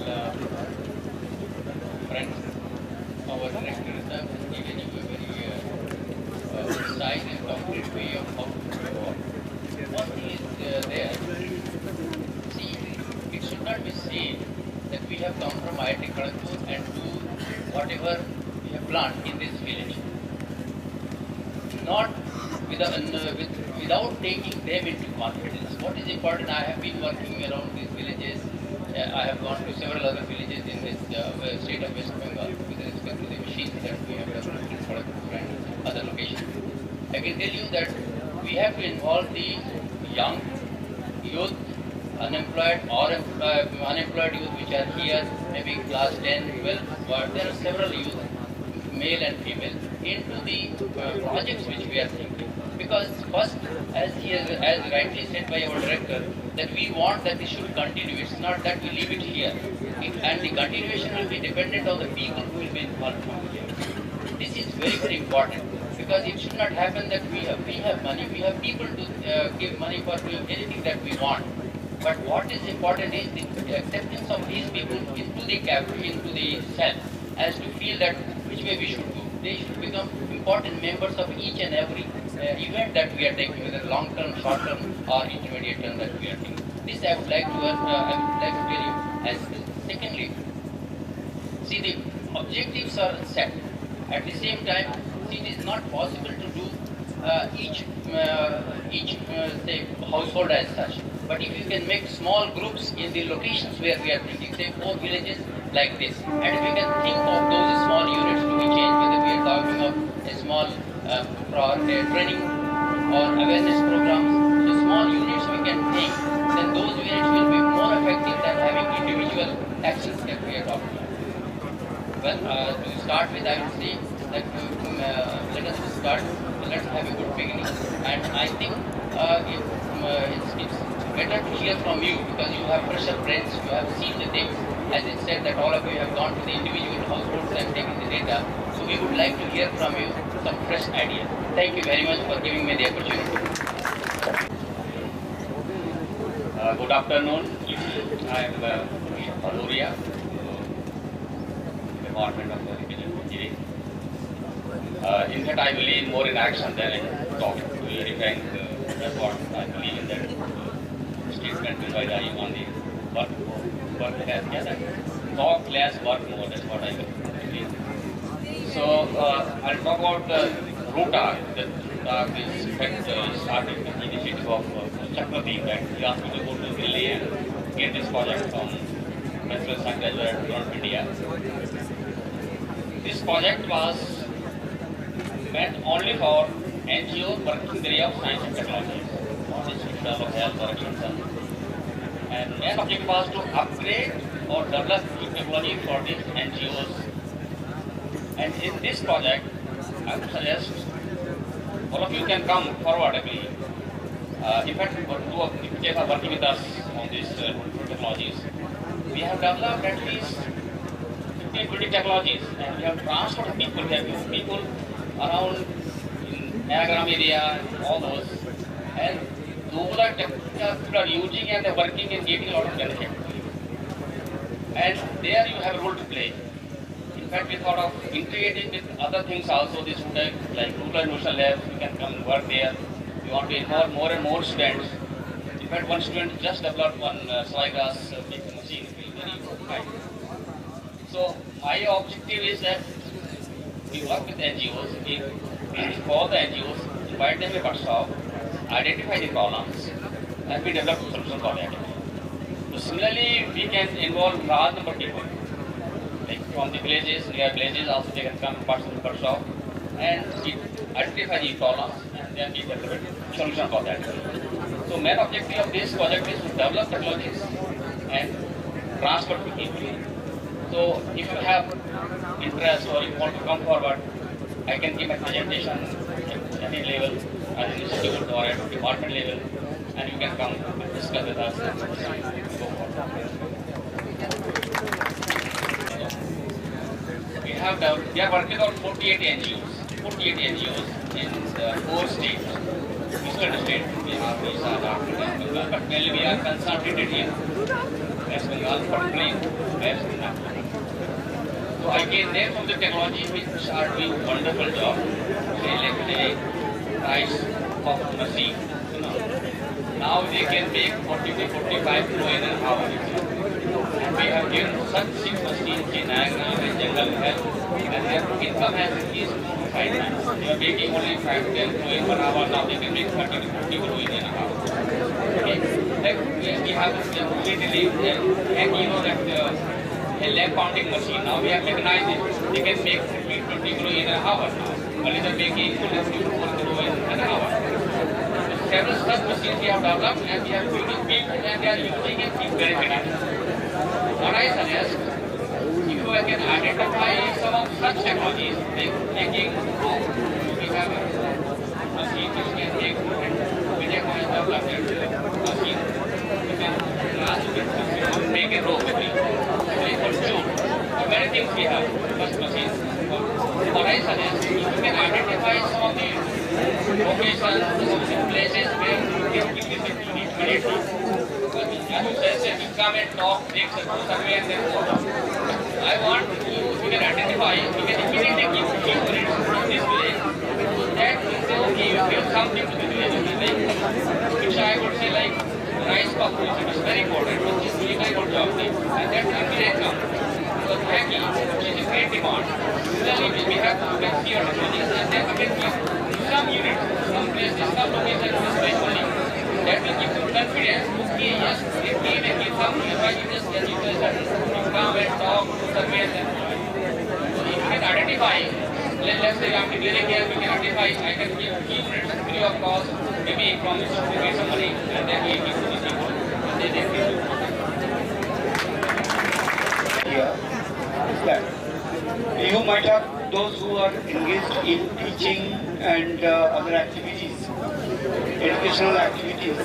Uh, Friends, our directors have given you a very precise and concrete way of how to perform. One thing is there. See, it should not be said that we have come from IIT Kharagpur and do whatever we have planned in this village. Not without taking them into confidence. What is important, I have been working around these villages. I have gone to several other villages in this state of West Bengal with respect to the machines that we have developed in Kharagpur and other locations. I can tell you that we have to involve the young youth, unemployed or unemployed youth which are here, maybe class 10, 12, but there are several youth, male and female, into the projects which we are thinking. Because first, as rightly said by our director, that we want that this should continue. It's not that we leave it here. And the continuation will be dependent on the people who will be involved from here. This is very, very important because it should not happen that we have money, we have people to give money for doing anything that we want. But what is important is the acceptance of these people into the cell as to feel that which way we should go. They should become important members of each and every event that we are taking, whether long term, short term, or intermediate term that we are taking. This I would like to tell you. And secondly, see, the objectives are set. At the same time, see, it is not possible to do each say household as such. But if you can make small groups in the locations where we are thinking, say 4 villages like this, and if you can think of those small units to be changed, whether we are talking of a small training or awareness programs, so small units we can think, then those units will be more effective than having individual actions that we are talking about. Well, to start with, I would say that let us start, let's have a good beginning, and I think it's better to hear from you because you have fresher brains, you have seen the things. As it said that all of you have gone to the individual households and taken the data. So we would like to hear from you some fresh ideas. Thank you very much for giving me the opportunity. Good afternoon. I am Aluria, Department of Engineering. In fact, I believe more in action than in talk. To be very frank, that's what I believe in that statement by the Ayumandi. Work less, talk less, work more. That's what I believe. So I'll talk about the ROTA. The ROTA is in fact started with the initiative of Chakradeep, that he asked me to go to Delhi and get this project from National Science Graduate of India. This project was meant only for NGOs working in the area of science and technology, not institution of health or etc. And main objective was to upgrade or develop new technology for these NGOs. And in this project, I would suggest all of you can come forward. In fact, two of you are working with us on these technologies. We have developed at least 15, 20 technologies, and we have transferred people. We have used people around in Nagaram area, all those, and those are people are using and they're working and getting a lot of benefit. And there you have a role to play. In fact, we thought of integrating with other things also. This would like rural innovation labs. You can come and work there. We want to involve more and more students. In fact, one student just developed one soy grass making machine. Very high. So my objective is that we work with NGOs. We call the NGOs, invite them to workshop, identify the problems, and we develop a solution for that. So similarly, we can involve large number of people, like from the villages, near villages also they can come and participate in the workshop and identify the problems and then we develop a solution for that. So main objective of this project is to develop technologies and transfer to people. So if you have interest or you want to come forward, I can give a presentation at any level, at an institute or at department level, and you can come and discuss with us and go forward. We are working on 48 NGOs in 4 states. Eastern state, Bihar, Odisha, Jharkhand, but mainly we are concentrated here. West Bengal, particularly West Bengal. So I can name some of the technology which are doing wonderful job. Say like the price of machine, you know. Now they can make 40 to 45 kilo in an hour. We have given such 6 machines in Nayagaon and Jungle Health, and their income has increased 5 times. They are making only 5 to 10 kilo in 1 hour. Now they can make 30 to 40 kilo in an hour. Okay. Like we have completely, and you know that a leg pounding machine. Now we have mechanized it. They can make 20 kilo in an hour now. Only they are making only 3 to 4 kilo in an hour. Several such machines we have developed, and we have using people, and they are using it in benefiting. What I suggest, if you can identify some of such technologies, like making rope, we have a machine which can make rope, which has developed machine, you can make a rope, for jute. Many things we have, such machines. What I suggest, if you can identify some of the locations, places where you can give this immediately. As you said, you come and talk, take some survey and then go. I want you can identify, you can immediately give minutes in this way. That will say, okay, you give something to the village, which I would say like rice population is very important, which is doing a good job. And that immediate income. Because Maggie, which is in great demand, usually we have to see our technologies and then we can give some units, some places, some locations especially. That will give you confidence. Okay, yes, if we may give some nearby units, then you come and talk, survey and then so if you can identify, let's say I'm declaring here, we can identify, I can give key units free of cost, maybe promise to pay some money, and then we give to the people. And then they give you. Here is that you might have those who are engaged in teaching and other activities, educational activities,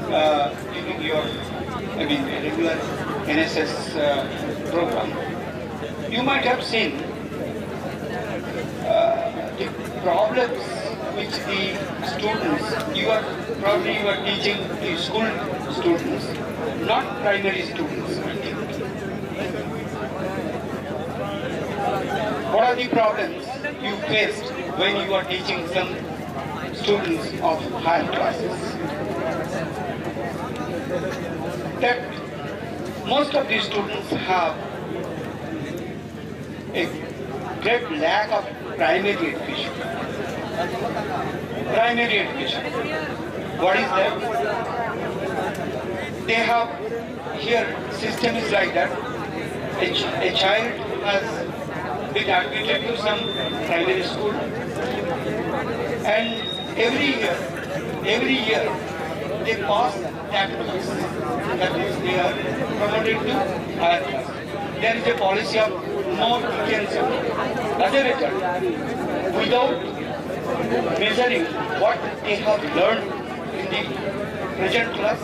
during your, regular NSS program. You might have seen the problems which the students, you are teaching the school students, not primary students. What are the problems you faced when you are teaching some students of higher classes? That most of these students have a great lack of primary education. Primary education. What is that? They have, here system is like that. A child has been admitted to some primary school, and every year they pass that class. That is, they are promoted to higher class. There is a policy of no detention. As a result, without measuring what they have learned in the present class,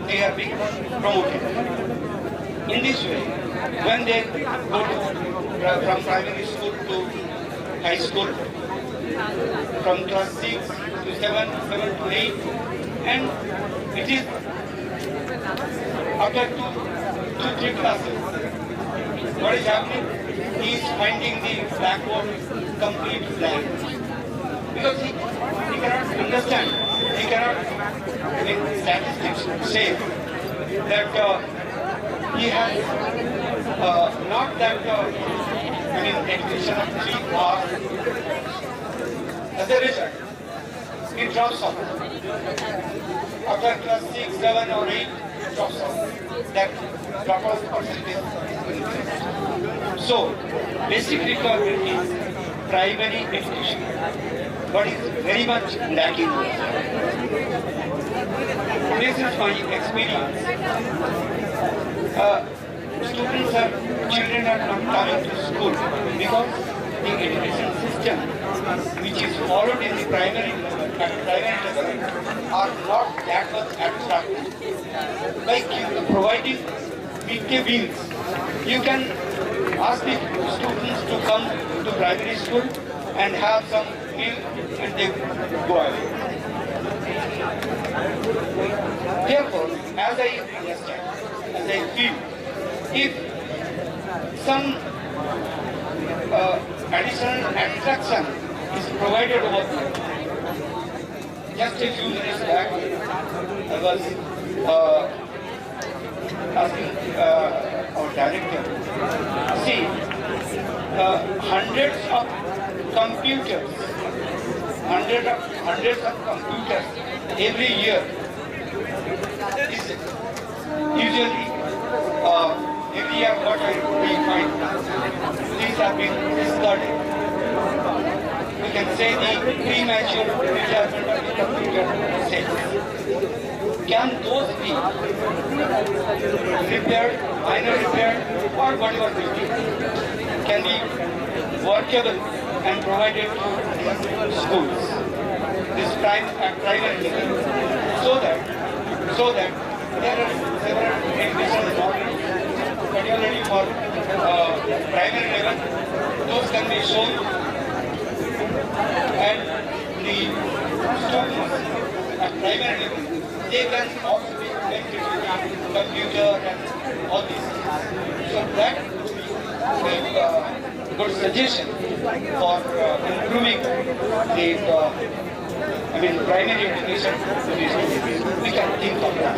they are being promoted. In this way, when they go from primary school to high school, from class 6 to 7, 7 to 8, and it is after 2-3 classes, what is happening? He is finding the blackboard complete blank. Because he cannot understand, he cannot, in statistics, say that he has not that education of 3 hours. As a result, it drops off. After class 6, 7 or 8, it drops off. That dropout percentage increases. So, basic requirement is primary education, but is very much lacking. This is my experience. Children are not coming to school because the education system which is followed in the primary level are not that much attractive. Like providing midday meals, you can ask the students to come to primary school and have some meal and they go away. Therefore, as I understand, as I feel, if some additional attraction is provided over there. Just a few minutes back, I was asking our director, see, hundreds of computers every year is usually every year what we find, these have been discarded. We can say the premature retirement of the computer sets. Can those be repaired, minor repaired, or whatever will be, can be workable and provided to schools, this primary level, so that there are several educational models, particularly for primary level, those can be shown, and the students at primary level, they can also be connected to the computer and all these things. So that would be a good suggestion for improving the primary education. We can think of that.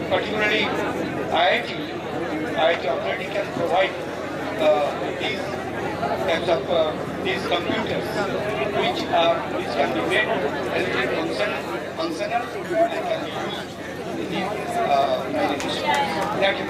Particularly IIT already can provide these types of these computers, which can be made functional and can be used in the education. That is